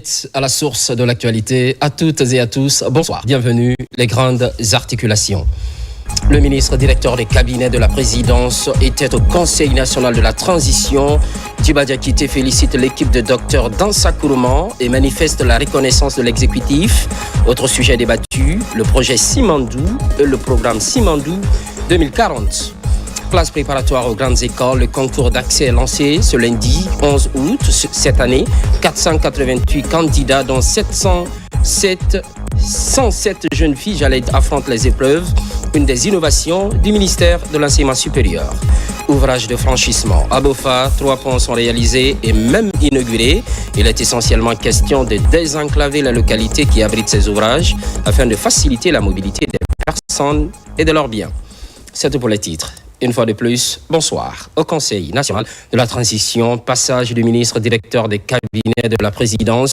êtes à la source de l'actualité. À toutes et à tous, bonsoir. Bienvenue, les grandes articulations. Le ministre directeur des cabinets de la présidence était au Conseil national de la transition. Djiba Diakité félicite l'équipe de Dr Dansa Kourouman et manifeste la reconnaissance de l'exécutif. Autre sujet débattu, le projet Simandou et le programme Simandou 2040. Classe préparatoire aux grandes écoles, le concours d'accès est lancé ce lundi 11 août cette année. 488 candidats dont 107 jeunes filles affrontent les épreuves. Une des innovations du ministère de l'Enseignement supérieur. Ouvrage de franchissement. À Bofa, 3 ponts sont réalisés et même inaugurés. Il est essentiellement question de désenclaver la localité qui abrite ces ouvrages afin de faciliter la mobilité des personnes et de leurs biens. C'est tout pour les titres. Une fois de plus, bonsoir. Au Conseil national de la transition, passage du ministre directeur des cabinets de la présidence,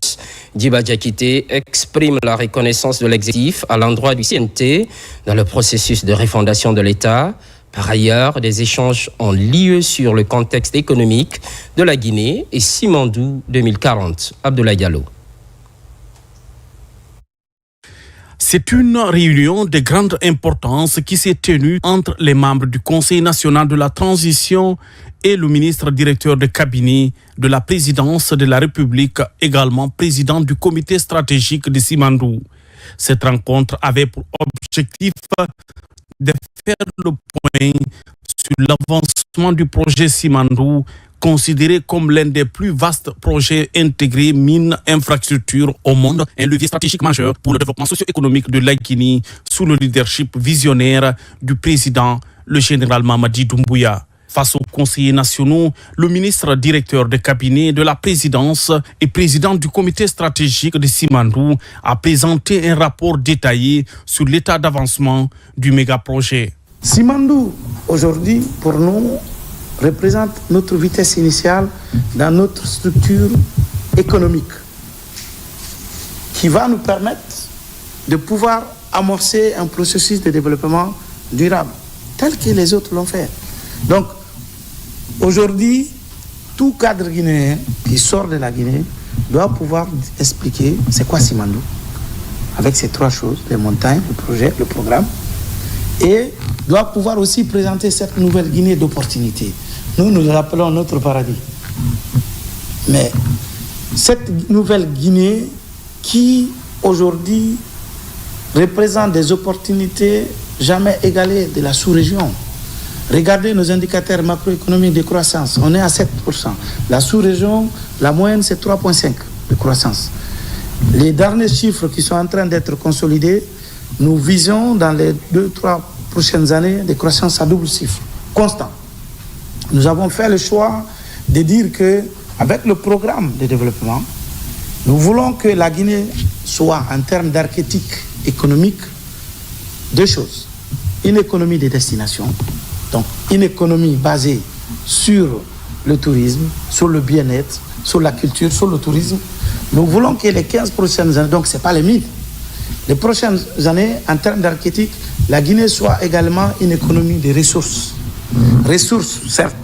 Djiba Diakité, exprime la reconnaissance de l'exécutif à l'endroit du CNT dans le processus de refondation de l'État. Par ailleurs, des échanges ont lieu sur le contexte économique de la Guinée et Simandou 2040. Abdoulaye Diallo. C'est une réunion de grande importance qui s'est tenue entre les membres du Conseil national de la transition et le ministre directeur de cabinet de la présidence de la République, également président du comité stratégique de Simandou. Cette rencontre avait pour objectif de faire le point sur l'avancement du projet Simandou, considéré comme l'un des plus vastes projets intégrés mines-infrastructures au monde, un levier stratégique majeur pour le développement socio-économique de la Guinée sous le leadership visionnaire du président, le général Mamadi Doumbouya. Face aux conseillers nationaux, le ministre directeur de cabinet de la présidence et président du comité stratégique de Simandou a présenté un rapport détaillé sur l'état d'avancement du méga-projet. Simandou, aujourd'hui, pour nous, représente notre vitesse initiale dans notre structure économique qui va nous permettre de pouvoir amorcer un processus de développement durable tel que les autres l'ont fait. Donc, aujourd'hui, tout cadre guinéen qui sort de la Guinée doit pouvoir expliquer c'est quoi Simandou avec ces 3 choses, les montagnes, le projet, le programme, et doit pouvoir aussi présenter cette nouvelle Guinée d'opportunités. Nous l'appelons notre paradis. Mais cette nouvelle Guinée qui, aujourd'hui, représente des opportunités jamais égalées de la sous-région. Regardez nos indicateurs macroéconomiques de croissance. On est à 7%. La sous-région, la moyenne, c'est 3,5% de croissance. Les derniers chiffres qui sont en train d'être consolidés, nous visons dans les 2-3 prochaines années des croissances à double chiffre, constant. Nous avons fait le choix de dire qu'avec le programme de développement, nous voulons que la Guinée soit, en termes d'archétype économique, 2 choses. Une économie de destination, donc une économie basée sur le tourisme, sur le bien-être, sur la culture, sur le tourisme. Nous voulons que les 15 prochaines années, donc ce n'est pas les 1000, les prochaines années, en termes d'archétype, la Guinée soit également une économie de ressources. Ressources, certes,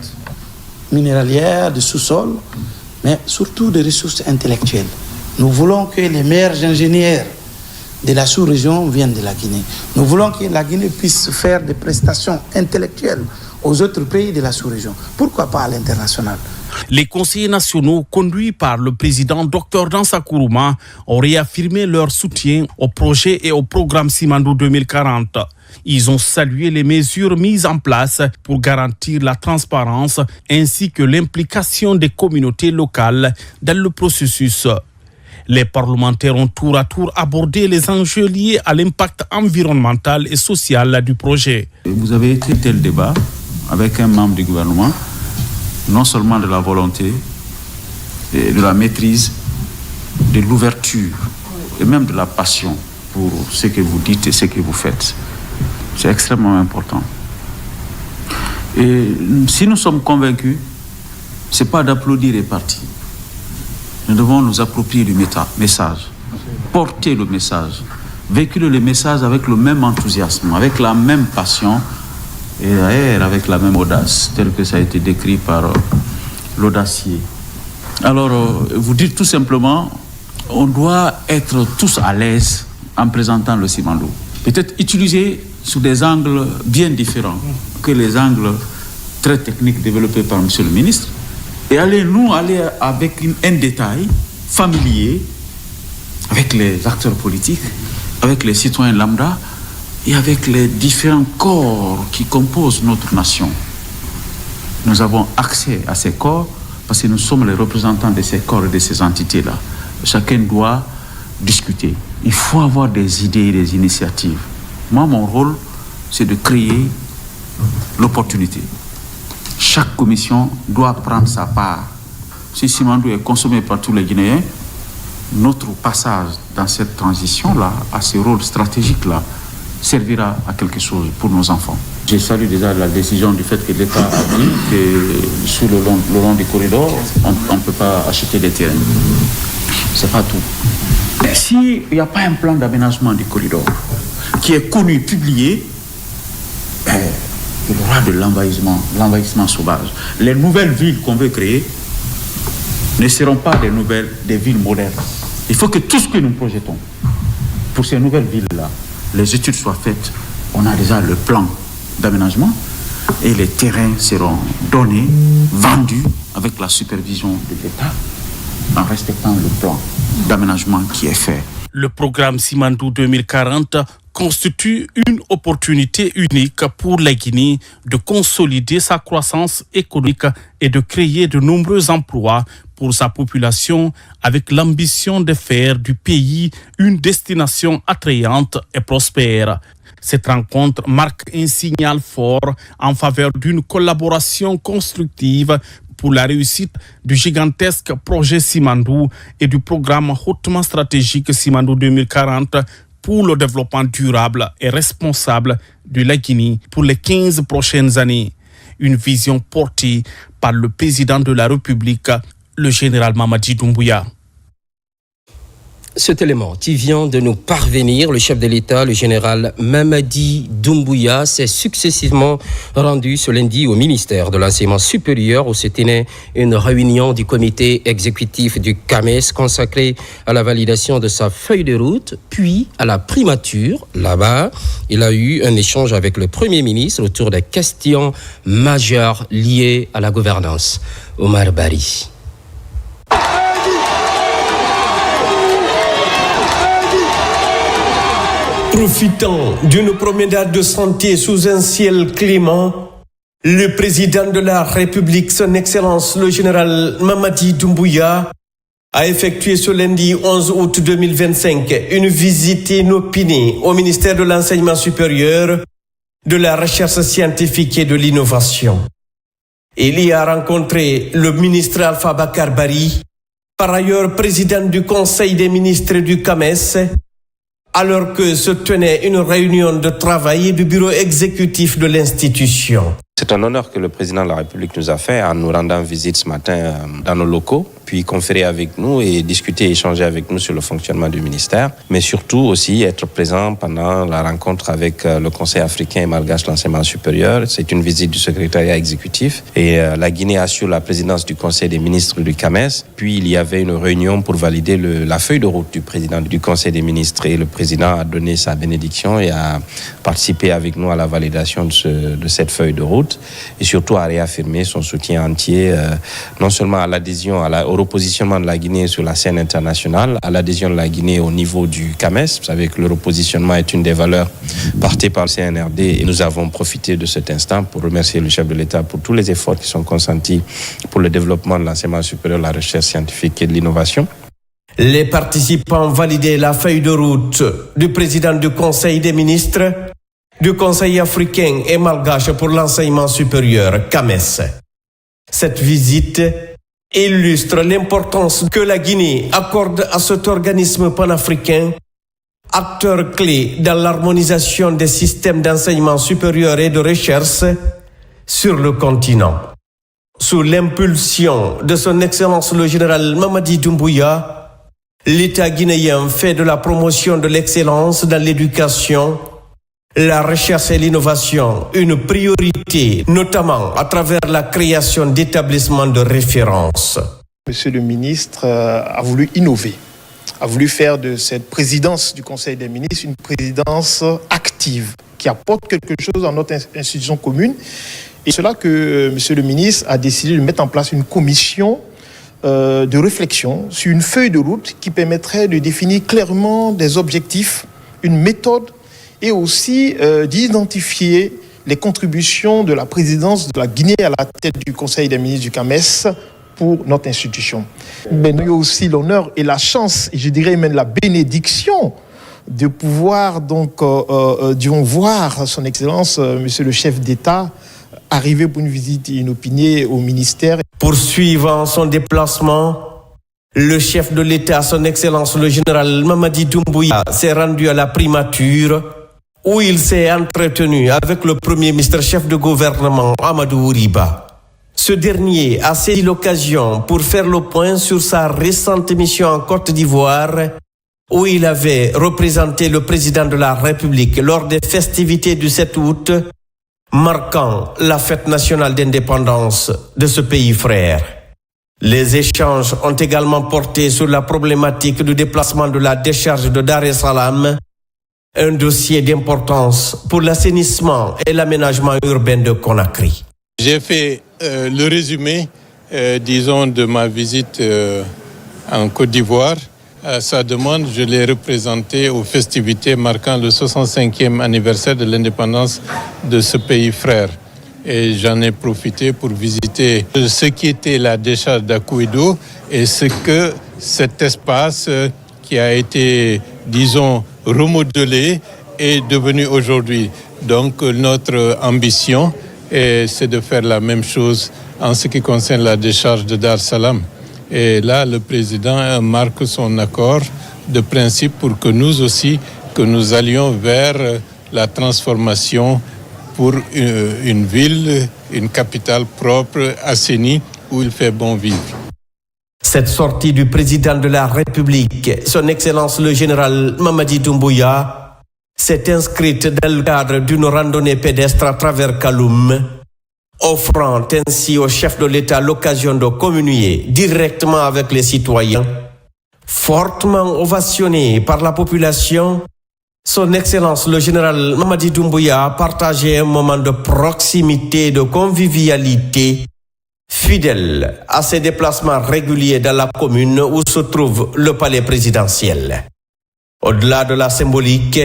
minéralières, de sous-sol, mais surtout des ressources intellectuelles. Nous voulons que les meilleurs ingénieurs de la sous-région viennent de la Guinée. Nous voulons que la Guinée puisse faire des prestations intellectuelles aux autres pays de la sous-région. Pourquoi pas à l'international? Les conseillers nationaux, conduits par le président Dr Dansa Kourouman, ont réaffirmé leur soutien au projet et au programme Simandou 2040. Ils ont salué les mesures mises en place pour garantir la transparence ainsi que l'implication des communautés locales dans le processus. Les parlementaires ont tour à tour abordé les enjeux liés à l'impact environnemental et social du projet. Vous avez traité le débat avec un membre du gouvernement, non seulement de la volonté, de la maîtrise, de l'ouverture et même de la passion pour ce que vous dites et ce que vous faites. C'est extrêmement important. Et si nous sommes convaincus, ce n'est pas d'applaudir et partir. Nous devons nous approprier du message, porter le message, véhiculer le message avec le même enthousiasme, avec la même passion et d'ailleurs avec la même audace, tel que ça a été décrit par l'audacier. Alors, vous dites tout simplement, on doit être tous à l'aise en présentant le Simandou. Peut-être utiliser sous des angles bien différents que les angles très techniques développés par M. le ministre, et aller avec un détail familier avec les acteurs politiques, avec les citoyens lambda et avec les différents corps qui composent notre nation. Nous avons accès à ces corps parce que nous sommes les représentants de ces corps et de ces entités-là. Chacun doit discuter. Il faut avoir des idées et des initiatives. Moi, mon rôle, c'est de créer l'opportunité. Chaque commission doit prendre sa part. Si Simandou est consommé par tous les Guinéens, notre passage dans cette transition-là, à ce rôle stratégique-là, servira à quelque chose pour nos enfants. Je salue déjà la décision du fait que l'État a dit que sous le long du corridor, on ne peut pas acheter des terrains. C'est pas tout. S'il n'y a pas un plan d'aménagement du corridor qui est connu, publié, il y aura de l'envahissement sauvage. Les nouvelles villes qu'on veut créer ne seront pas des villes modernes. Il faut que tout ce que nous projetons pour ces nouvelles villes-là, les études soient faites. On a déjà le plan d'aménagement et les terrains seront donnés, vendus avec la supervision de l'État en respectant le plan d'aménagement qui est fait. Le programme Simandou 2040 constitue une opportunité unique pour la Guinée de consolider sa croissance économique et de créer de nombreux emplois pour sa population avec l'ambition de faire du pays une destination attrayante et prospère. Cette rencontre marque un signal fort en faveur d'une collaboration constructive pour la réussite du gigantesque projet Simandou et du programme hautement stratégique Simandou 2040 pour le développement durable et responsable de la Guinée pour les 15 prochaines années. Une vision portée par le président de la République, le général Mamadi Doumbouya. Cet élément qui vient de nous parvenir, le chef de l'État, le général Mamadi Doumbouya, s'est successivement rendu ce lundi au ministère de l'Enseignement supérieur où se tenait une réunion du comité exécutif du CAMES consacrée à la validation de sa feuille de route, puis à la primature. Là-bas, il a eu un échange avec le Premier ministre autour des questions majeures liées à la gouvernance. Omar Bari. Profitant d'une promenade de santé sous un ciel clément, le président de la République, son Excellence le général Mamadi Doumbouya, a effectué ce lundi 11 août 2025 une visite inopinée au ministère de l'Enseignement supérieur, de la Recherche scientifique et de l'Innovation. Il y a rencontré le ministre Alpha Bakar Bari, par ailleurs président du Conseil des ministres du CAMES, alors que se tenait une réunion de travail du bureau exécutif de l'institution. C'est un honneur que le président de la République nous a fait en nous rendant visite ce matin dans nos locaux, puis conférer avec nous et discuter, échanger avec nous sur le fonctionnement du ministère, mais surtout aussi être présent pendant la rencontre avec le Conseil africain et malgache de l'enseignement supérieur. C'est une visite du secrétariat exécutif et la Guinée assure la présidence du Conseil des ministres du CAMES. Puis il y avait une réunion pour valider la feuille de route du président du Conseil des ministres et le président a donné sa bénédiction et a participé avec nous à la validation de cette feuille de route. Et surtout à réaffirmer son soutien entier, non seulement à l'adhésion, au repositionnement de la Guinée sur la scène internationale, à l'adhésion de la Guinée au niveau du CAMES. Vous savez que le repositionnement est une des valeurs portées par le CNRD et nous avons profité de cet instant pour remercier le chef de l'État pour tous les efforts qui sont consentis pour le développement de l'enseignement supérieur, la recherche scientifique et de l'innovation. Les participants validaient la feuille de route du président du Conseil des ministres, du Conseil africain et malgache pour l'enseignement supérieur, CAMES. Cette visite illustre l'importance que la Guinée accorde à cet organisme panafricain, acteur clé dans l'harmonisation des systèmes d'enseignement supérieur et de recherche sur le continent. Sous l'impulsion de son Excellence le général Mamadi Doumbouya, l'État guinéen fait de la promotion de l'excellence dans l'éducation, la recherche et l'innovation une priorité, notamment à travers la création d'établissements de référence. Monsieur le ministre a voulu innover, a voulu faire de cette présidence du Conseil des ministres une présidence active, qui apporte quelque chose dans notre institution commune. Et c'est là que Monsieur le ministre a décidé de mettre en place une commission de réflexion sur une feuille de route qui permettrait de définir clairement des objectifs, une méthode et aussi d'identifier les contributions de la présidence de la Guinée à la tête du Conseil des ministres du CAMES pour notre institution. Mais nous avons aussi l'honneur et la chance, et je dirais même la bénédiction, de pouvoir donc voir son Excellence, Monsieur le chef d'État, arriver pour une visite inopinée au ministère. Poursuivant son déplacement, le chef de l'État, son Excellence le général Mamadi Doumbouya, s'est rendu à la primature où il s'est entretenu avec le Premier ministre chef de gouvernement Amadou Riba. Ce dernier a saisi l'occasion pour faire le point sur sa récente mission en Côte d'Ivoire où il avait représenté le président de la République lors des festivités du 7 août, marquant la fête nationale d'indépendance de ce pays frère. Les échanges ont également porté sur la problématique du déplacement de la décharge de Dar es Salaam, un dossier d'importance pour l'assainissement et l'aménagement urbain de Conakry. J'ai fait le résumé, disons, de ma visite en Côte d'Ivoire. À sa demande, je l'ai représenté aux festivités marquant le 65e anniversaire de l'indépendance de ce pays frère. Et j'en ai profité pour visiter ce qui était la décharge d'Akouédo et ce que cet espace qui a été, disons, remodelé est devenu aujourd'hui. Donc notre ambition, c'est de faire la même chose en ce qui concerne la décharge de Dar es Salaam. Et là, le président marque son accord de principe pour que nous aussi, que nous allions vers la transformation pour une ville, une capitale propre, assainie, où il fait bon vivre. Cette sortie du président de la République, son Excellence le général Mamadi Doumbouya, s'est inscrite dans le cadre d'une randonnée pédestre à travers Kaloum, offrant ainsi au chef de l'État l'occasion de communier directement avec les citoyens. Fortement ovationné par la population, son Excellence le général Mamadi Doumbouya a partagé un moment de proximité et de convivialité, fidèle à ses déplacements réguliers dans la commune où se trouve le palais présidentiel. Au-delà de la symbolique,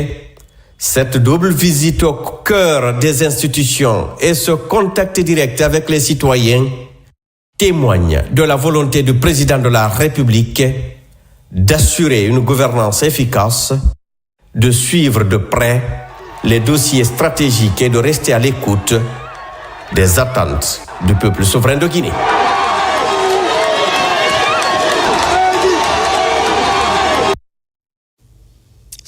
cette double visite au cœur des institutions et ce contact direct avec les citoyens témoignent de la volonté du président de la République d'assurer une gouvernance efficace, de suivre de près les dossiers stratégiques et de rester à l'écoute des attentes du peuple souverain de Guinée.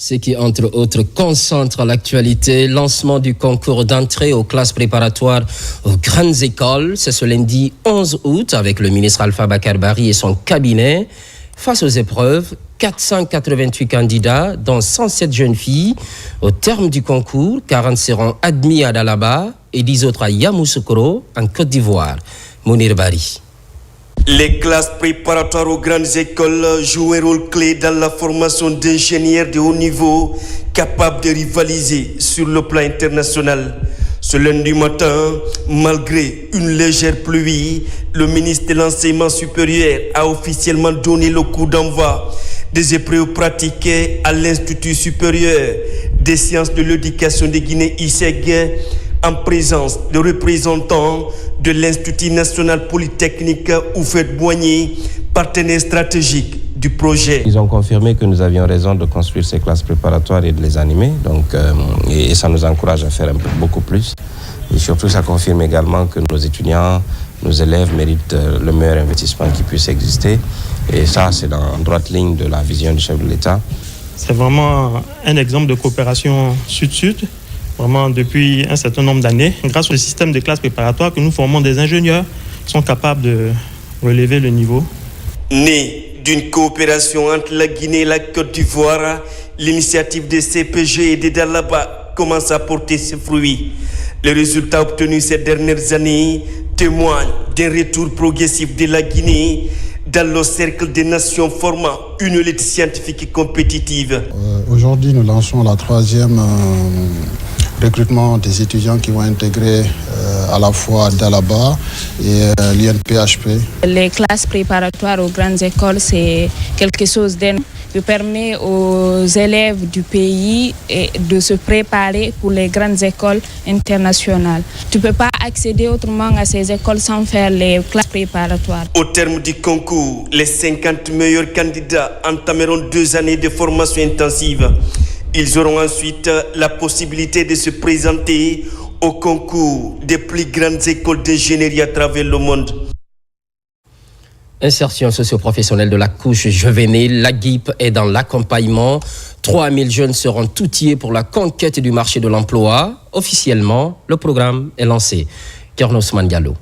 Ce qui, entre autres, concentre l'actualité, lancement du concours d'entrée aux classes préparatoires aux grandes écoles. C'est ce lundi 11 août avec le ministre Alpha Bakar Barry et son cabinet. Face aux épreuves, 488 candidats, dont 107 jeunes filles. Au terme du concours, 40 seront admis à Dalaba et 10 autres à Yamoussoukro, en Côte d'Ivoire. Mounir Bari. Les classes préparatoires aux grandes écoles jouent un rôle clé dans la formation d'ingénieurs de haut niveau capables de rivaliser sur le plan international. Ce lundi matin, malgré une légère pluie, le ministre de l'Enseignement supérieur a officiellement donné le coup d'envoi des épreuves pratiquées à l'Institut supérieur des sciences de l'éducation de Guinée, ISEG, en présence de représentants de l'Institut national polytechnique Houphouët-Boigny, partenaire stratégique du projet. Ils ont confirmé que nous avions raison de construire ces classes préparatoires et de les animer, donc, et ça nous encourage à faire beaucoup plus. Et surtout, ça confirme également que nos étudiants, nos élèves méritent le meilleur investissement qui puisse exister. Et ça, c'est en droite ligne de la vision du chef de l'État. C'est vraiment un exemple de coopération sud-sud. Vraiment depuis un certain nombre d'années, grâce au système de classes préparatoires que nous formons des ingénieurs qui sont capables de relever le niveau. Né d'une coopération entre la Guinée et la Côte d'Ivoire, l'initiative des CPG et des Dalaba commence à porter ses fruits. Les résultats obtenus ces dernières années témoignent d'un retour progressif de la Guinée dans le cercle des nations formant une élite scientifique et compétitive. Aujourd'hui, nous lançons la troisième recrutement des étudiants qui vont intégrer à la fois Dalaba et l'INPHP. Les classes préparatoires aux grandes écoles, c'est quelque chose d'énorme qui permet aux élèves du pays de se préparer pour les grandes écoles internationales. Tu ne peux pas accéder autrement à ces écoles sans faire les classes préparatoires. Au terme du concours, les 50 meilleurs candidats entameront 2 années de formation intensive. Ils auront ensuite la possibilité de se présenter au concours des plus grandes écoles d'ingénierie à travers le monde. Insertion socio-professionnelle de la couche juvénile, la GIP est dans l'accompagnement. 3000 jeunes seront outillés pour la conquête du marché de l'emploi. Officiellement, le programme est lancé. Kernos Mandialo.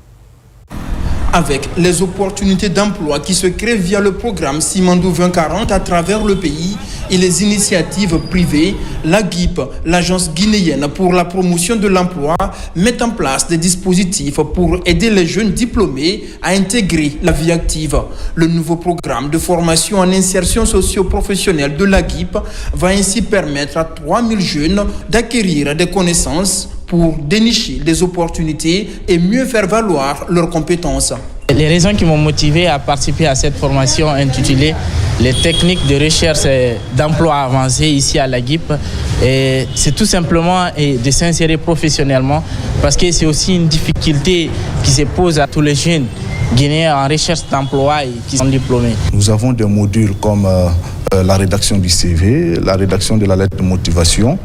Avec les opportunités d'emploi qui se créent via le programme Simandou 2040 à travers le pays et les initiatives privées, la GIP, l'agence guinéenne pour la promotion de l'emploi, met en place des dispositifs pour aider les jeunes diplômés à intégrer la vie active. Le nouveau programme de formation en insertion socio-professionnelle de la GIP va ainsi permettre à 3000 jeunes d'acquérir des connaissances pour dénicher des opportunités et mieux faire valoir leurs compétences. Les raisons qui m'ont motivé à participer à cette formation intitulée « Les techniques de recherche d'emploi avancé » ici à la GIP, c'est tout simplement de s'insérer professionnellement parce que c'est aussi une difficulté qui se pose à tous les jeunes Guinéens en recherche d'emploi et qui sont diplômés. Nous avons des modules comme la rédaction du CV, la rédaction de la lettre de motivation.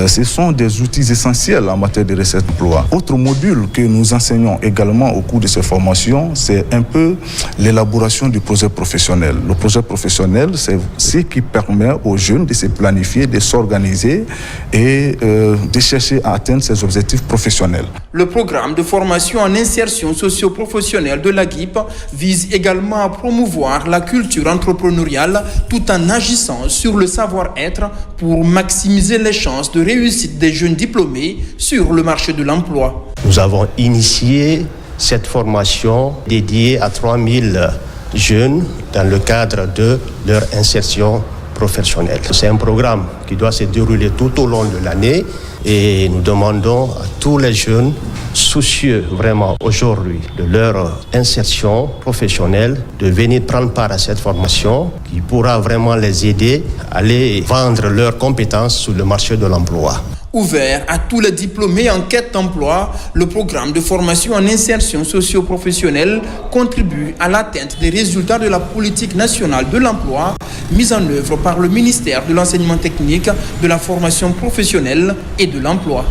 Ce sont des outils essentiels en matière de recherche d'emploi. Autre module que nous enseignons également au cours de ces formations, c'est un peu l'élaboration du projet professionnel. Le projet professionnel, c'est ce qui permet aux jeunes de se planifier, de s'organiser et de chercher à atteindre ses objectifs professionnels. Le programme de formation en insertion socio-professionnelle de la GIP vise également à promouvoir la culture entrepreneuriale tout en agissant sur le savoir-être pour maximiser les chances de réussite des jeunes diplômés sur le marché de l'emploi. Nous avons initié cette formation dédiée à 3000 jeunes dans le cadre de leur insertion professionnelle. C'est un programme qui doit se dérouler tout au long de l'année et nous demandons à tous les jeunes soucieux vraiment aujourd'hui de leur insertion professionnelle de venir prendre part à cette formation qui pourra vraiment les aider à aller vendre leurs compétences sur le marché de l'emploi. Ouvert à tous les diplômés en quête d'emploi, le programme de formation en insertion socio-professionnelle contribue à l'atteinte des résultats de la politique nationale de l'emploi mise en œuvre par le ministère de l'enseignement technique, de la formation professionnelle et de l'emploi.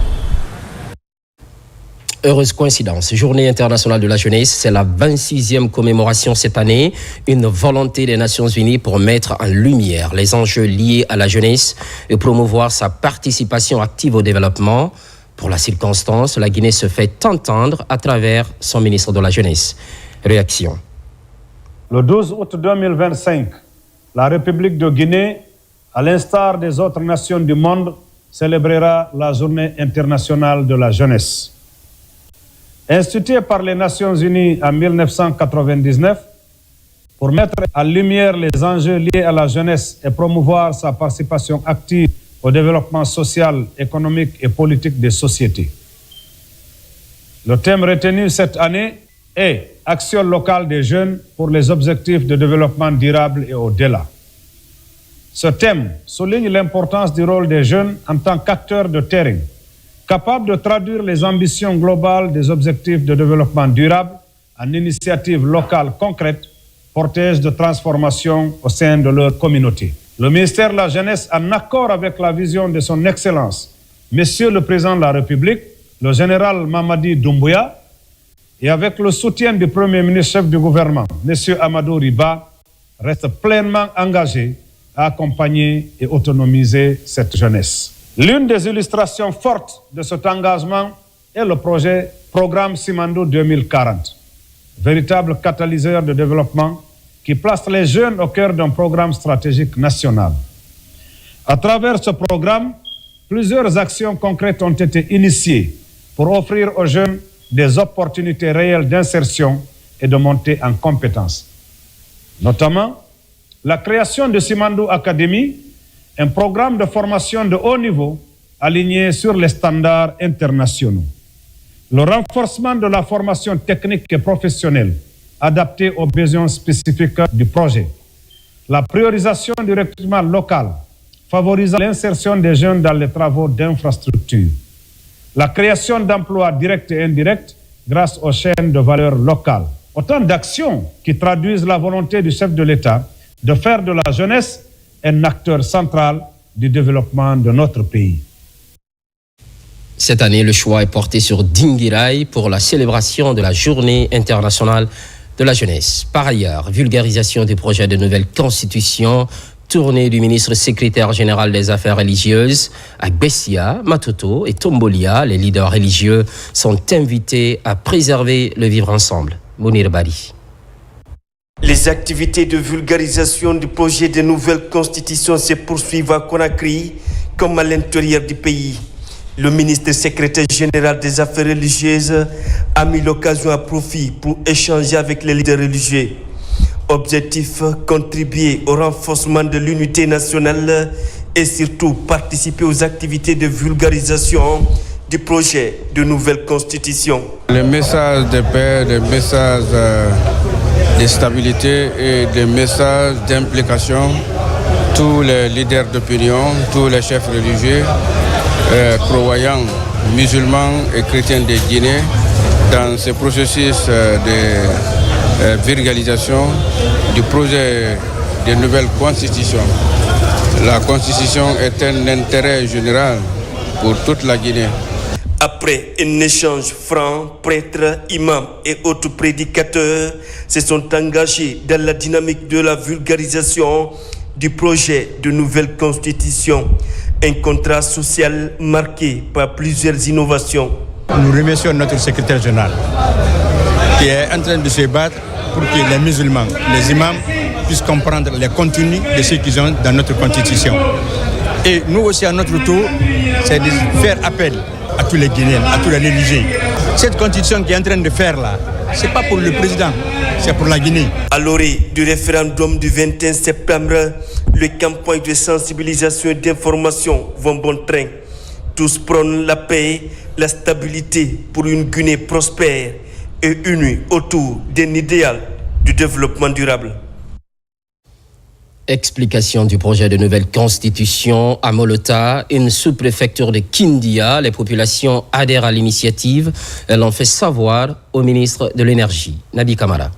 Heureuse coïncidence, Journée internationale de la jeunesse, c'est la 26e commémoration cette année, une volonté des Nations Unies pour mettre en lumière les enjeux liés à la jeunesse et promouvoir sa participation active au développement. Pour la circonstance, la Guinée se fait entendre à travers son ministre de la Jeunesse. Réaction. Le 12 août 2025, la République de Guinée, à l'instar des autres nations du monde, célébrera la Journée internationale de la jeunesse. Instituée par les Nations Unies en 1999 pour mettre en lumière les enjeux liés à la jeunesse et promouvoir sa participation active au développement social, économique et politique des sociétés. Le thème retenu cette année est « Action locale des jeunes pour les objectifs de développement durable et au-delà ». Ce thème souligne l'importance du rôle des jeunes en tant qu'acteurs de terrain, capables de traduire les ambitions globales des objectifs de développement durable en initiatives locales concrètes, porteuses de transformation au sein de leur communauté. Le ministère de la Jeunesse, en accord avec la vision de son Excellence, Monsieur le Président de la République, le général Mamadi Doumbouya, et avec le soutien du Premier ministre chef du gouvernement, Monsieur Amadou Riba, reste pleinement engagé à accompagner et autonomiser cette jeunesse. L'une des illustrations fortes de cet engagement est le programme Simandou 2040, véritable catalyseur de développement qui place les jeunes au cœur d'un programme stratégique national. À travers ce programme, plusieurs actions concrètes ont été initiées pour offrir aux jeunes des opportunités réelles d'insertion et de montée en compétences. notamment la création de Simandou Academy, un programme de formation de haut niveau aligné sur les standards internationaux. Le renforcement de la formation technique et professionnelle adaptée aux besoins spécifiques du projet. La priorisation du recrutement local, favorisant l'insertion des jeunes dans les travaux d'infrastructure. La création d'emplois directs et indirects grâce aux chaînes de valeur locales. Autant d'actions qui traduisent la volonté du chef de l'État de faire de la jeunesse un acteur central du développement de notre pays. Cette année, le choix est porté sur Dinguiraye pour la célébration de la Journée internationale de la jeunesse. Par ailleurs, vulgarisation du projet de nouvelle constitution, tournée du ministre secrétaire général des Affaires religieuses à Bessia, Matoto et Tombolia. Les leaders religieux sont invités à préserver le vivre ensemble. Mounir Bari. Les activités de vulgarisation du projet de nouvelle constitution se poursuivent à Conakry comme à l'intérieur du pays. Le ministre secrétaire général des Affaires religieuses a mis l'occasion à profit pour échanger avec les leaders religieux. Objectif, contribuer au renforcement de l'unité nationale et surtout participer aux activités de vulgarisation du projet de nouvelle constitution. Les messages de paix, les messages de stabilité et des messages d'implication, tous les leaders d'opinion, tous les chefs religieux, croyants, musulmans et chrétiens de Guinée dans ce processus de vulgarisation du projet de nouvelle constitution. La constitution est un intérêt général pour toute la Guinée. Après un échange franc, prêtres, imams et autres prédicateurs se sont engagés dans la dynamique de la vulgarisation du projet de nouvelle constitution. Un contrat social marqué par plusieurs innovations. Nous remercions notre secrétaire général qui est en train de se battre pour que les musulmans, les imams puissent comprendre les contenus de ce qu'ils ont dans notre constitution. Et nous aussi à notre tour, c'est de faire appel à tous les Guinéens, à tous les religieux. Cette constitution qui est en train de faire là, ce n'est pas pour le président, c'est pour la Guinée. À l'orée du référendum du 21 septembre, les campagnes de sensibilisation et d'information vont bon train. Tous prônent la paix, la stabilité pour une Guinée prospère et unie autour d'un idéal du développement durable. Explication du projet de nouvelle constitution à Molota, une sous-préfecture de Kindia. Les populations adhèrent à l'initiative. Elles l'ont fait savoir au ministre de l'Énergie, Nabi Kamara.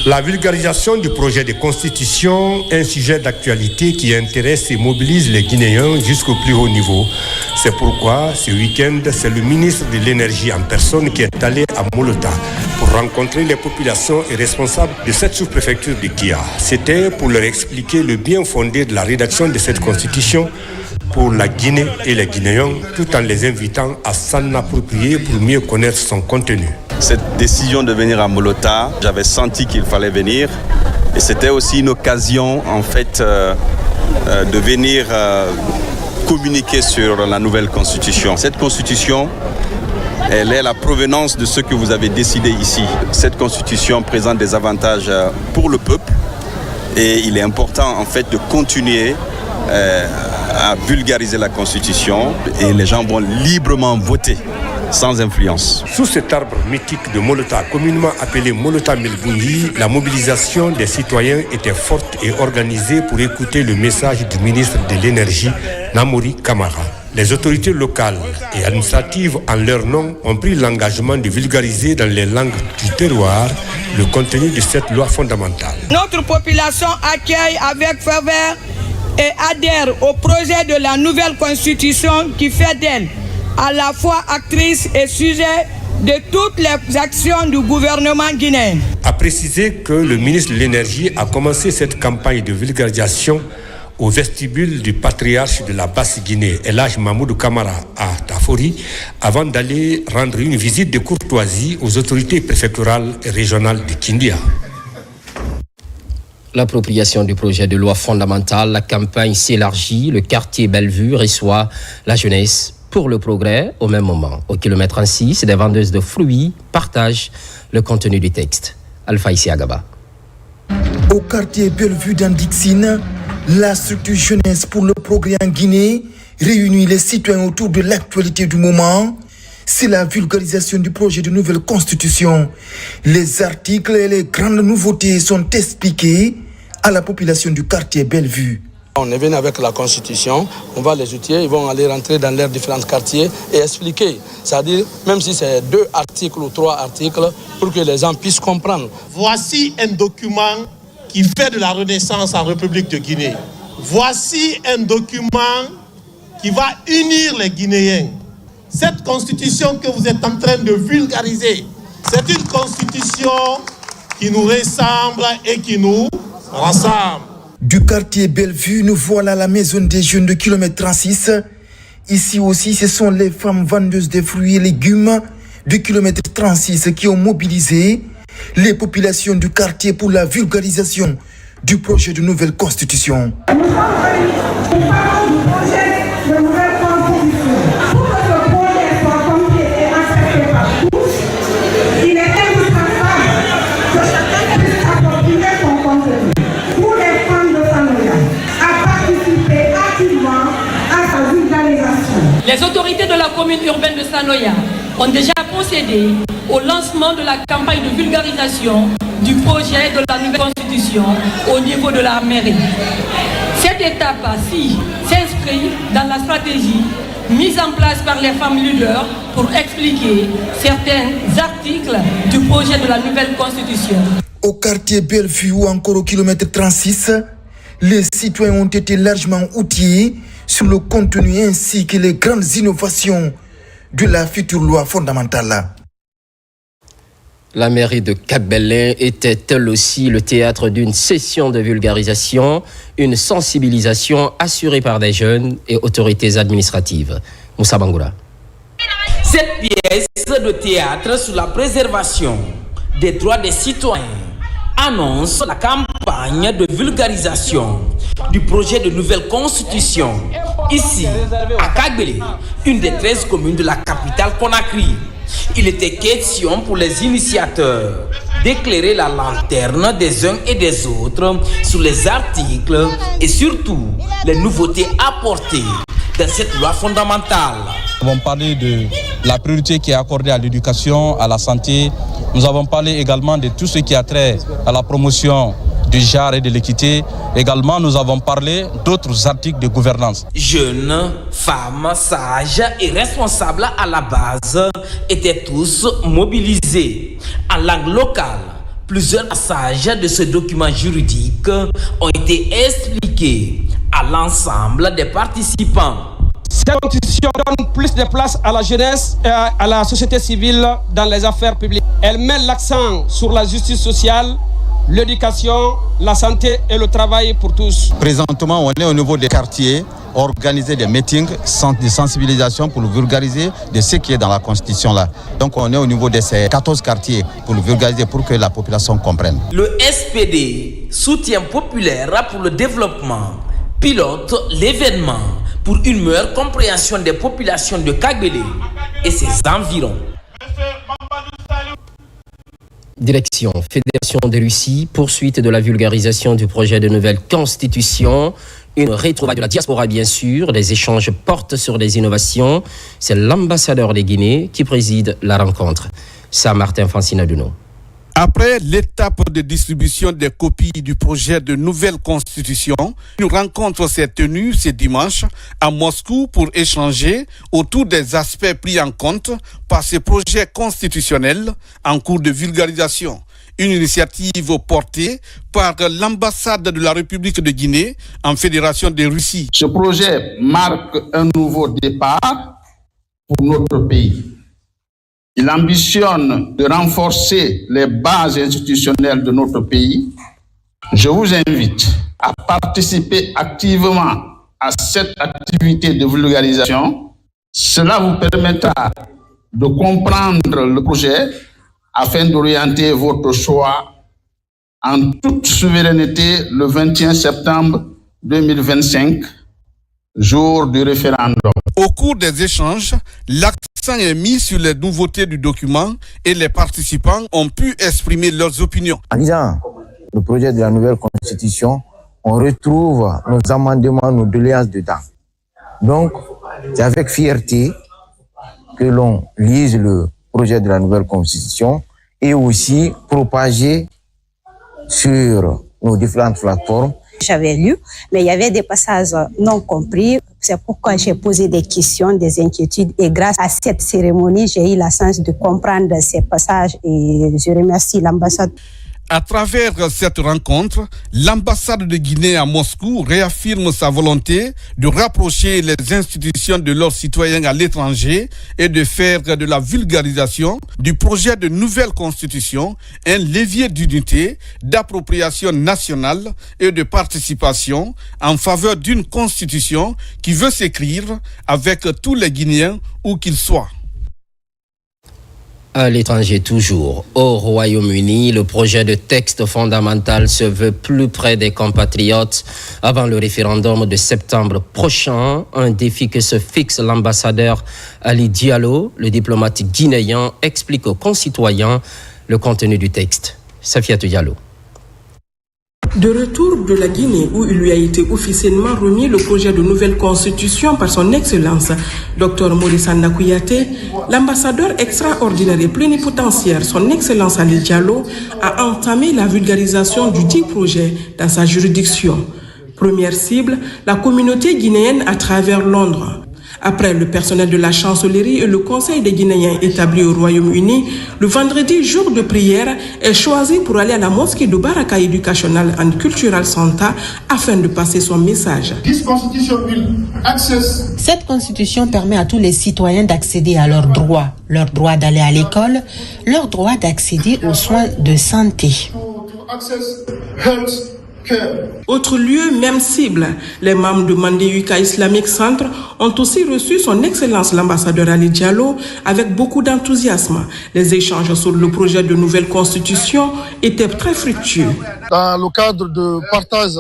La vulgarisation du projet de constitution est un sujet d'actualité qui intéresse et mobilise les Guinéens jusqu'au plus haut niveau. C'est pourquoi ce week-end, c'est le ministre de l'Énergie en personne qui est allé à Molota pour rencontrer les populations et responsables de cette sous-préfecture de Kia. C'était pour leur expliquer le bien fondé de la rédaction de cette constitution pour la Guinée et les Guinéens, tout en les invitant à s'en approprier pour mieux connaître son contenu. Cette décision de venir à Molota, j'avais senti qu'il fallait venir et c'était aussi une occasion en fait de venir communiquer sur la nouvelle constitution. Cette constitution, elle est la provenance de ce que vous avez décidé ici. Cette constitution présente des avantages pour le peuple et il est important en fait de continuer à vulgariser la constitution et les gens vont librement voter sans influence. Sous cet arbre mythique de Molota, communément appelé Molota Milbungi, la mobilisation des citoyens était forte et organisée pour écouter le message du ministre de l'Énergie, Namori Kamara. Les autorités locales et administratives, en leur nom, ont pris l'engagement de vulgariser dans les langues du terroir le contenu de cette loi fondamentale. Notre population accueille avec ferveur et adhère au projet de la nouvelle constitution qui fait d'elle à la fois actrice et sujet de toutes les actions du gouvernement guinéen. A précisé que le ministre de l'Énergie a commencé cette campagne de vulgarisation au vestibule du patriarche de la Basse-Guinée, El Hadj Mamoudou Kamara, à Tafori, avant d'aller rendre une visite de courtoisie aux autorités préfectorales et régionales de Kindia. L'appropriation du projet de loi fondamentale, la campagne s'élargit, le quartier Bellevue reçoit la jeunesse pour le progrès au même moment. Au kilomètre 6, des vendeuses de fruits partagent le contenu du texte. Alpha Issi Agaba. Au quartier Bellevue d'Andixine, la structure jeunesse pour le progrès en Guinée réunit les citoyens autour de l'actualité du moment. C'est la vulgarisation du projet de nouvelle constitution. Les articles et les grandes nouveautés sont expliqués à la population du quartier Bellevue. On est venu avec la constitution, on va les outiller, ils vont aller rentrer dans leurs différents quartiers et expliquer. C'est-à-dire, même si c'est 2 articles ou 3 articles, pour que les gens puissent comprendre. Voici un document qui fait de la renaissance en République de Guinée. Voici un document qui va unir les Guinéens. Cette constitution que vous êtes en train de vulgariser, c'est une constitution qui nous ressemble et qui nous rassemble. Du quartier Bellevue, nous voilà à la maison des jeunes de kilomètre 36. Ici aussi, ce sont les femmes vendeuses de fruits et légumes du kilomètre 36 qui ont mobilisé les populations du quartier pour la vulgarisation du projet de nouvelle constitution. Les autorités de la commune urbaine de Sanoya ont déjà procédé au lancement de la campagne de vulgarisation du projet de la nouvelle constitution au niveau de la mairie. Cette étape-ci s'inscrit dans la stratégie mise en place par les femmes leaders pour expliquer certains articles du projet de la nouvelle constitution. Au quartier Bellevue ou encore au kilomètre 36, les citoyens ont été largement outillés sur le contenu ainsi que les grandes innovations de la future loi fondamentale. La mairie de Cap-Belin était elle aussi le théâtre d'une session de vulgarisation, une sensibilisation assurée par des jeunes et autorités administratives. Moussa Bangoura. Cette pièce de théâtre sur la préservation des droits des citoyens annonce la campagne de vulgarisation du projet de nouvelle constitution ici à Kagbele, une des 13 communes de la capitale Conakry. Il était question pour les initiateurs d'éclairer la lanterne des uns et des autres sur les articles et surtout les nouveautés apportées dans cette loi fondamentale. Nous avons parlé de la priorité qui est accordée à l'éducation, à la santé. Nous avons parlé également de tout ce qui a trait à la promotion du genre et de l'équité. Également, nous avons parlé d'autres articles de gouvernance. Jeunes, femmes, sages et responsables à la base étaient tous mobilisés. En langue locale, plusieurs passages de ce document juridique ont été expliqués à l'ensemble des participants. Cette constitution donne plus de place à la jeunesse et à la société civile dans les affaires publiques. Elle met l'accent sur la justice sociale, l'éducation, la santé et le travail pour tous. Présentement, on est au niveau des quartiers, organiser des meetings, centres de sensibilisation pour vulgariser de ce qui est dans la Constitution là. Donc on est au niveau de ces 14 quartiers pour vulgariser pour que la population comprenne. Le SPD, soutien populaire pour le développement, pilote l'événement pour une meilleure compréhension des populations de Kagbele et ses environs. Direction Fédération de Russie, poursuite de la vulgarisation du projet de nouvelle constitution, une retrouvaille de la diaspora bien sûr, les échanges portent sur les innovations. C'est l'ambassadeur des Guinées qui préside la rencontre. Saint-Martin Francina-Duno. Après l'étape de distribution des copies du projet de nouvelle constitution, une rencontre s'est tenue ce dimanche à Moscou pour échanger autour des aspects pris en compte par ce projet constitutionnel en cours de vulgarisation. Une initiative portée par l'ambassade de la République de Guinée en Fédération de Russie. Ce projet marque un nouveau départ pour notre pays. Il ambitionne de renforcer les bases institutionnelles de notre pays. Je vous invite à participer activement à cette activité de vulgarisation. Cela vous permettra de comprendre le projet afin d'orienter votre choix en toute souveraineté le 21 septembre 2025, jour du référendum. Au cours des échanges, l'accent est mis sur les nouveautés du document et les participants ont pu exprimer leurs opinions. le projet de la nouvelle constitution, on retrouve nos amendements, nos doléances dedans. Donc, c'est avec fierté que l'on lise le projet de la nouvelle constitution et aussi propager sur nos différentes plateformes. J'avais lu, mais il y avait des passages non compris. C'est pourquoi j'ai posé des questions, des inquiétudes. Et grâce à cette cérémonie, j'ai eu la chance de comprendre ces passages et je remercie l'ambassade. À travers cette rencontre, l'ambassade de Guinée à Moscou réaffirme sa volonté de rapprocher les institutions de leurs citoyens à l'étranger et de faire de la vulgarisation du projet de nouvelle constitution un levier d'unité, d'appropriation nationale et de participation en faveur d'une constitution qui veut s'écrire avec tous les Guinéens où qu'ils soient. À l'étranger toujours, au Royaume-Uni, le projet de texte fondamental se veut plus près des compatriotes avant le référendum de septembre prochain, un défi que se fixe l'ambassadeur Ali Diallo. Le diplomate guinéen explique aux concitoyens le contenu du texte. Safiatou Diallo. De retour de la Guinée où il lui a été officiellement remis le projet de nouvelle constitution par son Excellence Dr Maurice Anda Kouyaté, l'ambassadeur extraordinaire et plénipotentiaire son Excellence Ali Diallo a entamé la vulgarisation du dit projet dans sa juridiction. Première cible, la communauté guinéenne à travers Londres. Après le personnel de la chancellerie et le conseil des Guinéens établi au Royaume-Uni, le vendredi, jour de prière, est choisi pour aller à la mosquée de Baraka Educational and Cultural Center afin de passer son message. Cette constitution permet à tous les citoyens d'accéder à leurs droits d'aller à l'école, leur droit d'accéder aux soins de santé. Autre lieu, même cible, les membres de Mandéuka Islamic Center ont aussi reçu son Excellence l'ambassadeur Ali Diallo avec beaucoup d'enthousiasme. Les échanges sur le projet de nouvelle constitution étaient très fructueux. Dans le cadre de partage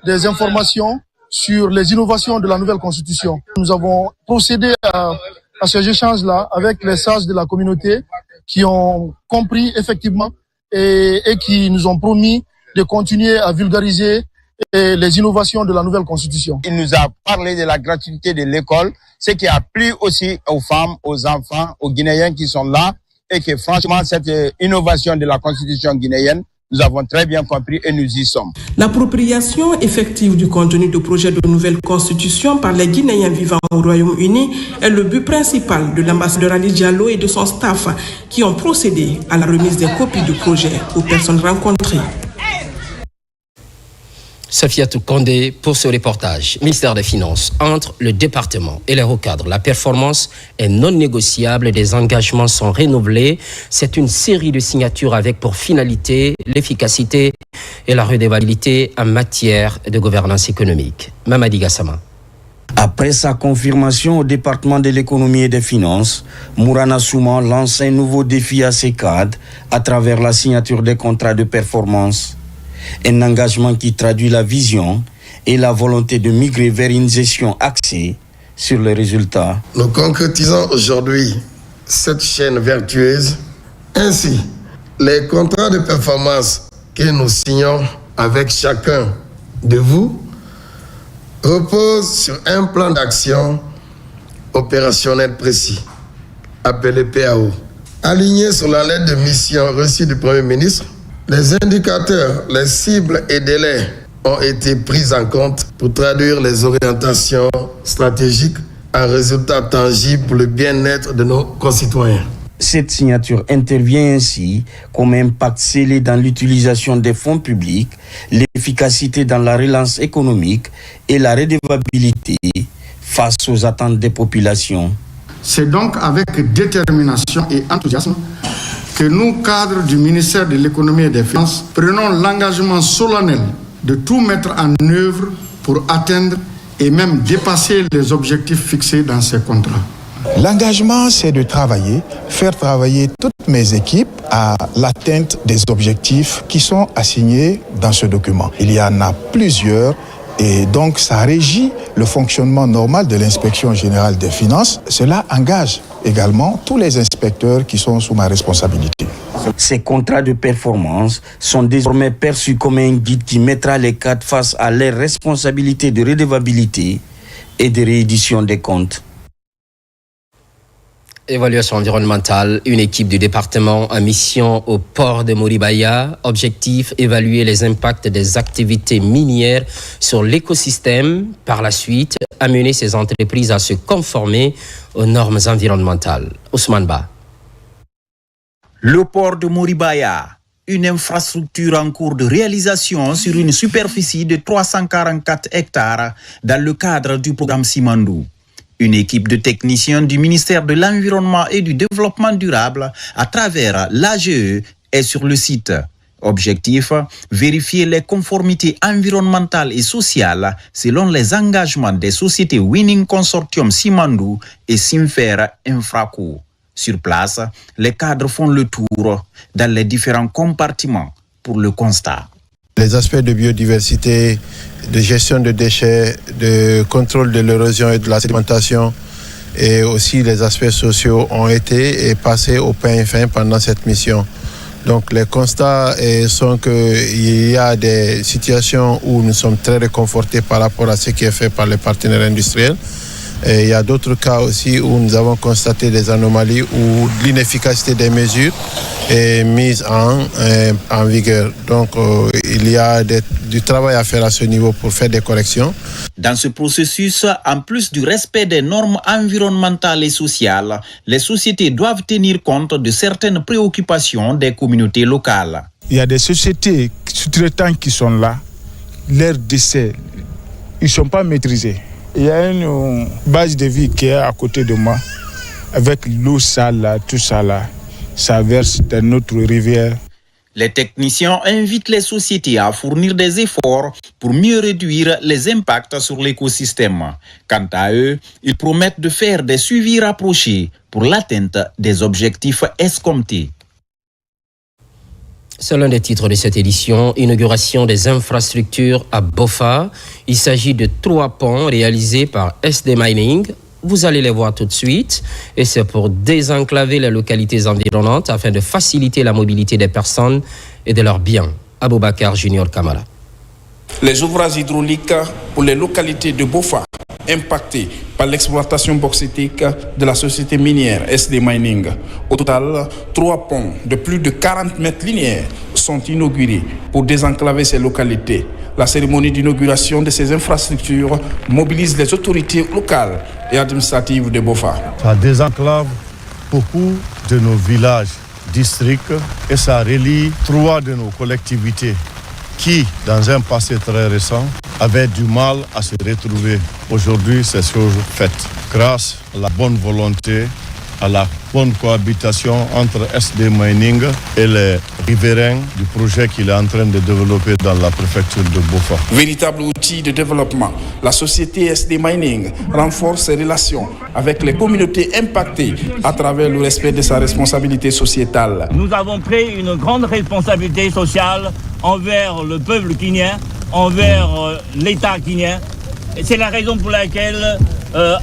des informations sur les innovations de la nouvelle constitution, nous avons procédé à ces échanges-là avec les sages de la communauté qui ont compris effectivement et qui nous ont promis de continuer à vulgariser les innovations de la nouvelle constitution. Il nous a parlé de la gratuité de l'école, ce qui a plu aussi aux femmes, aux enfants, aux Guinéens qui sont là et que franchement cette innovation de la constitution guinéenne, nous avons très bien compris et nous y sommes. L'appropriation effective du contenu du projet de nouvelle constitution par les Guinéens vivant au Royaume-Uni est le but principal de l'ambassadeur Ali Diallo et de son staff qui ont procédé à la remise des copies du projet aux personnes rencontrées. Safiatou Kondé pour ce reportage. Ministère des Finances. Entre le département et les hauts cadres, la performance est non négociable et des engagements sont renouvelés. C'est une série de signatures avec pour finalité l'efficacité et la redevabilité en matière de gouvernance économique. Mamadi Gassama. Après sa confirmation au département de l'économie et des finances, Mourana Souman lance un nouveau défi à ses cadres à travers la signature des contrats de performance. Un engagement qui traduit la vision et la volonté de migrer vers une gestion axée sur les résultats. Nous concrétisons aujourd'hui cette chaîne vertueuse. Ainsi, les contrats de performance que nous signons avec chacun de vous reposent sur un plan d'action opérationnel précis, appelé PAO. Aligné sur la lettre de mission reçue du Premier ministre, les indicateurs, les cibles et délais ont été pris en compte pour traduire les orientations stratégiques en résultats tangibles pour le bien-être de nos concitoyens. Cette signature intervient ainsi comme un pacte scellé dans l'utilisation des fonds publics, l'efficacité dans la relance économique et la redevabilité face aux attentes des populations. C'est donc avec détermination et enthousiasme que nous, cadres du ministère de l'économie et des finances, prenons l'engagement solennel de tout mettre en œuvre pour atteindre et même dépasser les objectifs fixés dans ces contrats. L'engagement, c'est de faire travailler toutes mes équipes à l'atteinte des objectifs qui sont assignés dans ce document. Il y en a plusieurs Et donc, ça régit le fonctionnement normal de l'inspection générale des finances. Cela engage également tous les inspecteurs qui sont sous ma responsabilité. Ces contrats de performance sont désormais perçus comme un guide qui mettra les cadres face à leurs responsabilités de redevabilité et de réédition des comptes. Évaluation environnementale, une équipe du département en mission au port de Moribaya. Objectif, évaluer les impacts des activités minières sur l'écosystème. Par la suite, amener ces entreprises à se conformer aux normes environnementales. Ousmane Ba. Le port de Moribaya, une infrastructure en cours de réalisation sur une superficie de 344 hectares dans le cadre du programme Simandou. Une équipe de techniciens du ministère de l'Environnement et du Développement durable à travers l'AGE est sur le site. Objectif, vérifier les conformités environnementales et sociales selon les engagements des sociétés Winning Consortium Simandou et Simfer Infraco. Sur place, les cadres font le tour dans les différents compartiments pour le constat. Les aspects de biodiversité, de gestion de déchets, de contrôle de l'érosion et de la sédimentation et aussi les aspects sociaux ont été passés au pain fin pendant cette mission. Donc les constats sont qu'il y a des situations où nous sommes très réconfortés par rapport à ce qui est fait par les partenaires industriels. Et il y a d'autres cas aussi où nous avons constaté des anomalies où l'inefficacité des mesures est mise en vigueur. Donc il y a du travail à faire à ce niveau pour faire des corrections. Dans ce processus, en plus du respect des normes environnementales et sociales, les sociétés doivent tenir compte de certaines préoccupations des communautés locales. Il y a des sociétés sous-traitants qui sont là, leurs décès, ils ne sont pas maîtrisés. Il y a une base de vie qui est à côté de moi, avec l'eau sale, là, tout ça là, ça verse dans notre rivière. Les techniciens invitent les sociétés à fournir des efforts pour mieux réduire les impacts sur l'écosystème. Quant à eux, ils promettent de faire des suivis rapprochés pour l'atteinte des objectifs escomptés. C'est l'un des titres de cette édition, inauguration des infrastructures à Bofa. Il s'agit de 3 ponts réalisés par SD Mining. Vous allez les voir tout de suite. Et c'est pour désenclaver les localités environnantes afin de faciliter la mobilité des personnes et de leurs biens. Aboubakar Junior Kamara. Les ouvrages hydrauliques pour les localités de Bofa impactées par l'exploitation bauxitique de la société minière SD Mining. Au total, 3 ponts de plus de 40 mètres linéaires sont inaugurés pour désenclaver ces localités. La cérémonie d'inauguration de ces infrastructures mobilise les autorités locales et administratives de Bofa. Ça désenclave beaucoup de nos villages, districts et ça relie 3 de nos collectivités qui, dans un passé très récent, avaient du mal à se retrouver. Aujourd'hui, c'est chose faite. Grâce à la bonne volonté, à la bonne cohabitation entre SD Mining et les riverains du projet qu'il est en train de développer dans la préfecture de Bofa. Véritable outil de développement, la société SD Mining renforce ses relations avec les communautés impactées à travers le respect de sa responsabilité sociétale. Nous avons pris une grande responsabilité sociale envers le peuple guinéen, envers l'État guinéen. Et c'est la raison pour laquelle,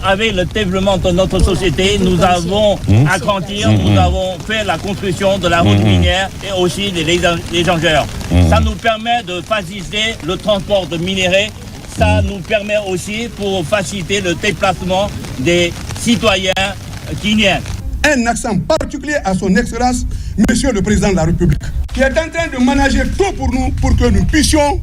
avec le développement de notre société, nous avons agrandi, nous avons fait la construction de la route minière et aussi des échangeurs. Ça nous permet de faciliter le transport de minerais. Ça nous permet aussi pour faciliter le déplacement des citoyens guinéens. Un accent particulier à son excellence, Monsieur le Président de la République, qui est en train de manager tout pour nous, pour que nous puissions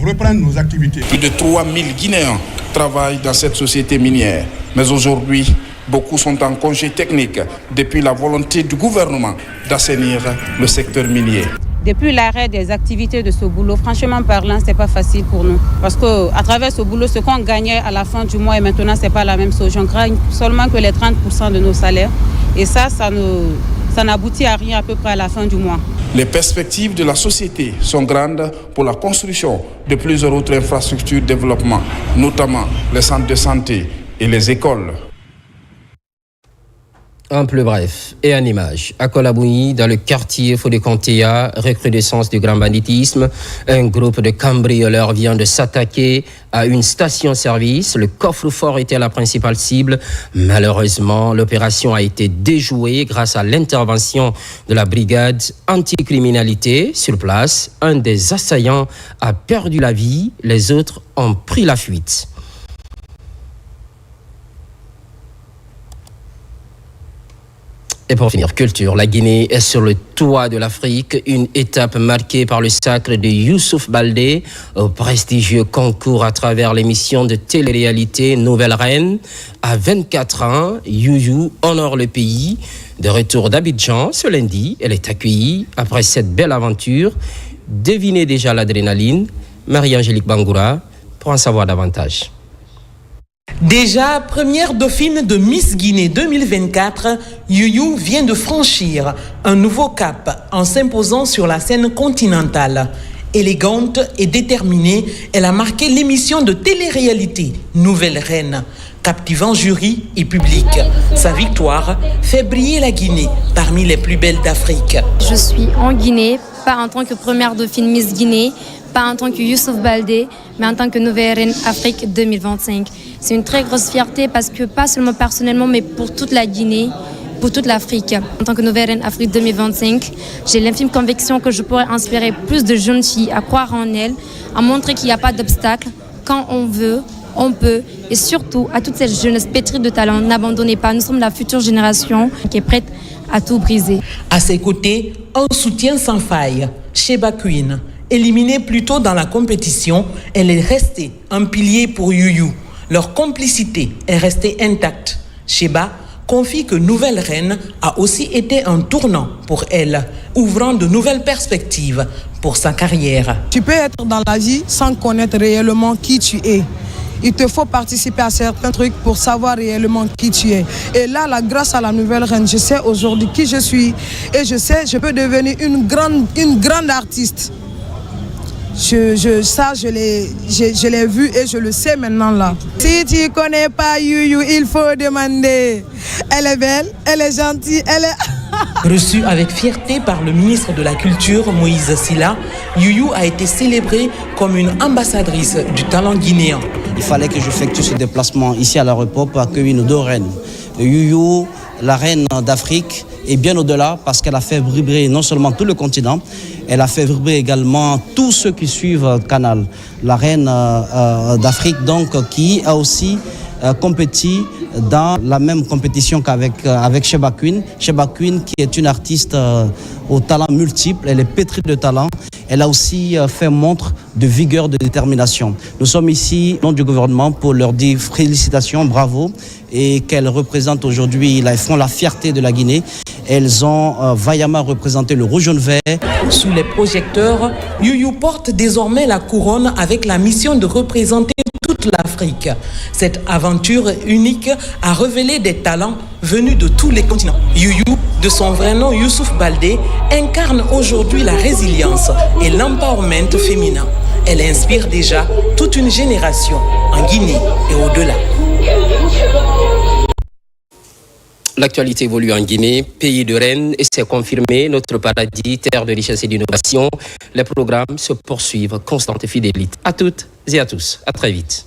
reprendre nos activités. Plus de 3000 Guinéens travaillent dans cette société minière. Mais aujourd'hui, beaucoup sont en congé technique depuis la volonté du gouvernement d'assainir le secteur minier. Depuis l'arrêt des activités de ce boulot, franchement parlant, c'est pas facile pour nous. Parce qu'à travers ce boulot, ce qu'on gagnait à la fin du mois et maintenant, c'est pas la même chose. J'en gagne seulement que les 30% de nos salaires. Et ça n'aboutit à rien à peu près à la fin du mois. Les perspectives de la société sont grandes pour la construction de plusieurs autres infrastructures de développement, notamment les centres de santé et les écoles. En plus bref et en image, à Kolabouni, dans le quartier Fodé-Contéa, recrudescence du grand banditisme, un groupe de cambrioleurs vient de s'attaquer à une station-service. Le coffre-fort était la principale cible. Malheureusement, l'opération a été déjouée grâce à l'intervention de la brigade anticriminalité sur place. Un des assaillants a perdu la vie, les autres ont pris la fuite. Et pour finir, culture, la Guinée est sur le toit de l'Afrique, une étape marquée par le sacre de Youssouf Baldé au prestigieux concours à travers l'émission de télé-réalité Nouvelle Reine. À 24 ans, Youyou honore le pays. De retour d'Abidjan ce lundi, elle est accueillie après cette belle aventure. Devinez déjà l'adrénaline. Marie-Angélique Bangoura pour en savoir davantage. Déjà première dauphine de Miss Guinée 2024, Youyou vient de franchir un nouveau cap en s'imposant sur la scène continentale. Élégante et déterminée, elle a marqué l'émission de télé-réalité Nouvelle Reine, captivant jury et public. Sa victoire fait briller la Guinée parmi les plus belles d'Afrique. Je suis en Guinée, pas en tant que première dauphine Miss Guinée, pas en tant que Youssouf Baldé, mais en tant que Nouvelle Reine Afrique 2025. C'est une très grosse fierté parce que pas seulement personnellement, mais pour toute la Guinée, pour toute l'Afrique. En tant que Nouvelle Reine Afrique 2025, j'ai l'infime conviction que je pourrais inspirer plus de jeunes filles à croire en elles, à montrer qu'il n'y a pas d'obstacle. Quand on veut, on peut. Et surtout, à toute cette jeunesse pétrie de talent, n'abandonnez pas. Nous sommes la future génération qui est prête à tout briser. À ses côtés, un soutien sans faille, Sheba Queen. Éliminée plus tôt dans la compétition, elle est restée un pilier pour Youyou. Leur complicité est restée intacte. Sheba confie que Nouvelle Reine a aussi été un tournant pour elle, ouvrant de nouvelles perspectives pour sa carrière. Tu peux être dans la vie sans connaître réellement qui tu es. Il te faut participer à certains trucs pour savoir réellement qui tu es. Et là, grâce à la Nouvelle Reine, je sais aujourd'hui qui je suis et je sais je peux devenir une grande artiste. Je l'ai vu et je le sais maintenant là. Si tu ne connais pas Youyou, il faut demander. Elle est belle, elle est gentille, elle est... Reçue avec fierté par le ministre de la Culture, Moïse Silla, Youyou a été célébrée comme une ambassadrice du talent guinéen. Il fallait que j'effectue ce déplacement ici à l'aéroport pour accueillir nos deux reines. Youyou, la reine d'Afrique, et bien au-delà parce qu'elle a fait vibrer non seulement tout le continent, elle a fait vibrer également tous ceux qui suivent Canal. La reine d'Afrique donc qui a aussi compétit dans la même compétition qu'avec Sheba Queen. Sheba Queen qui est une artiste au talent multiple, elle est pétrie de talent. Elle a aussi fait montre de vigueur, de détermination. Nous sommes ici au nom du gouvernement pour leur dire félicitations, bravo, et qu'elles représentent aujourd'hui, elles font la fierté de la Guinée. Elles ont vaillamment représenté le rouge, jaune, vert. Sous les projecteurs, Youyou porte désormais la couronne avec la mission de représenter toute l'Afrique. Cette aventure unique a révélé des talents venus de tous les continents. Youyou, de son vrai nom Youssouf Baldé, incarne aujourd'hui la résilience et l'empowerment féminin. Elle inspire déjà toute une génération en Guinée et au-delà. L'actualité évolue en Guinée, pays de Rennes, et c'est confirmé, notre paradis, terre de richesse et d'innovation. Les programmes se poursuivent, constante fidélité. À toutes et à tous, à très vite.